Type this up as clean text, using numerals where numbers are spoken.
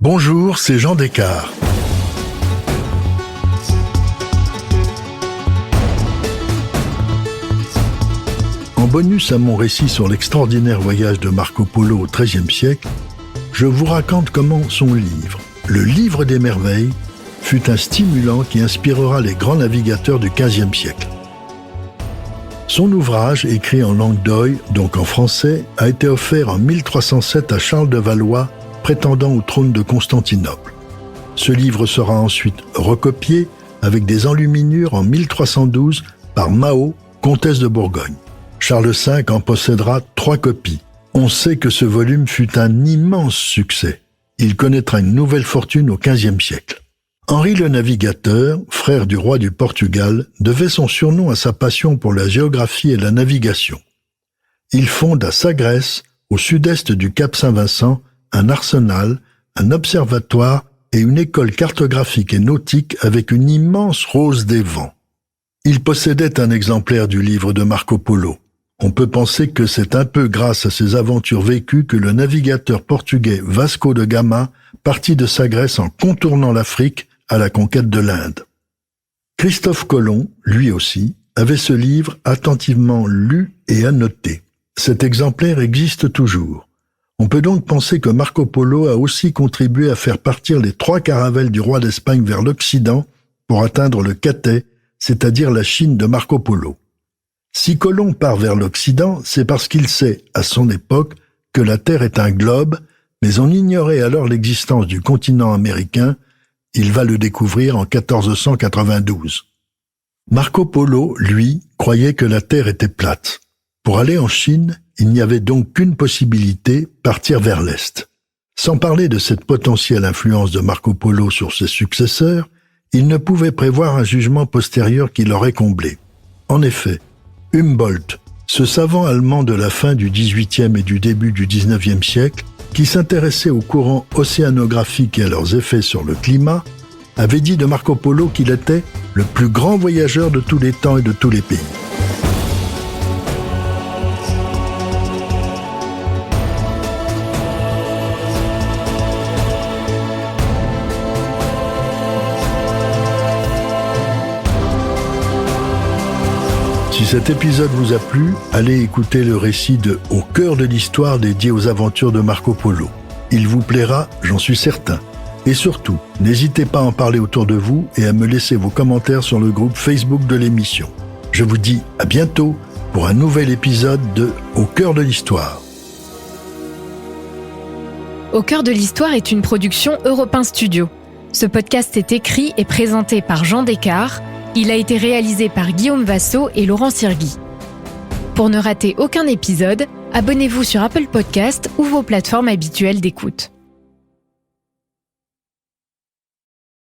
Bonjour, c'est Jean Descartes. En bonus à mon récit sur l'extraordinaire voyage de Marco Polo au XIIIe siècle, je vous raconte comment son livre, le Livre des merveilles, fut un stimulant qui inspirera les grands navigateurs du XVe siècle. Son ouvrage, écrit en langue d'oïl, donc en français, a été offert en 1307 à Charles de Valois, prétendant au trône de Constantinople. Ce livre sera ensuite recopié avec des enluminures en 1312 par Mao, comtesse de Bourgogne. Charles V en possédera 3 copies. On sait que ce volume fut un immense succès. Il connaîtra une nouvelle fortune au XVe siècle. Henri le Navigateur, frère du roi du Portugal, devait son surnom à sa passion pour la géographie et la navigation. Il fonde à Sagres, au sud-est du Cap Saint-Vincent, un arsenal, un observatoire et une école cartographique et nautique avec une immense rose des vents. Il possédait un exemplaire du livre de Marco Polo. On peut penser que c'est un peu grâce à ses aventures vécues que le navigateur portugais Vasco de Gama partit de Sagres en contournant l'Afrique à la conquête de l'Inde. Christophe Colomb, lui aussi, avait ce livre attentivement lu et annoté. Cet exemplaire existe toujours. On peut donc penser que Marco Polo a aussi contribué à faire partir les 3 caravelles du roi d'Espagne vers l'Occident pour atteindre le Cathay, c'est-à-dire la Chine de Marco Polo. Si Colomb part vers l'Occident, c'est parce qu'il sait, à son époque, que la Terre est un globe, mais on ignorait alors l'existence du continent américain. Il va le découvrir en 1492. Marco Polo, lui, croyait que la Terre était plate. Pour aller en Chine, il n'y avait donc qu'une possibilité, partir vers l'Est. Sans parler de cette potentielle influence de Marco Polo sur ses successeurs, il ne pouvait prévoir un jugement postérieur qui l'aurait comblé. En effet, Humboldt, ce savant allemand de la fin du XVIIIe et du début du XIXe siècle, qui s'intéressait aux courants océanographiques et à leurs effets sur le climat, avait dit de Marco Polo qu'il était le plus grand voyageur de tous les temps et de tous les pays. Si cet épisode vous a plu, allez écouter le récit de Au cœur de l'histoire dédié aux aventures de Marco Polo. Il vous plaira, j'en suis certain. Et surtout, n'hésitez pas à en parler autour de vous et à me laisser vos commentaires sur le groupe Facebook de l'émission. Je vous dis à bientôt pour un nouvel épisode de Au cœur de l'histoire. Au cœur de l'histoire est une production Europe 1 Studio. Ce podcast est écrit et présenté par Jean Descartes. Il a été réalisé par Guillaume Vassaux et Laurent Sirgui. Pour ne rater aucun épisode, abonnez-vous sur Apple Podcasts ou vos plateformes habituelles d'écoute.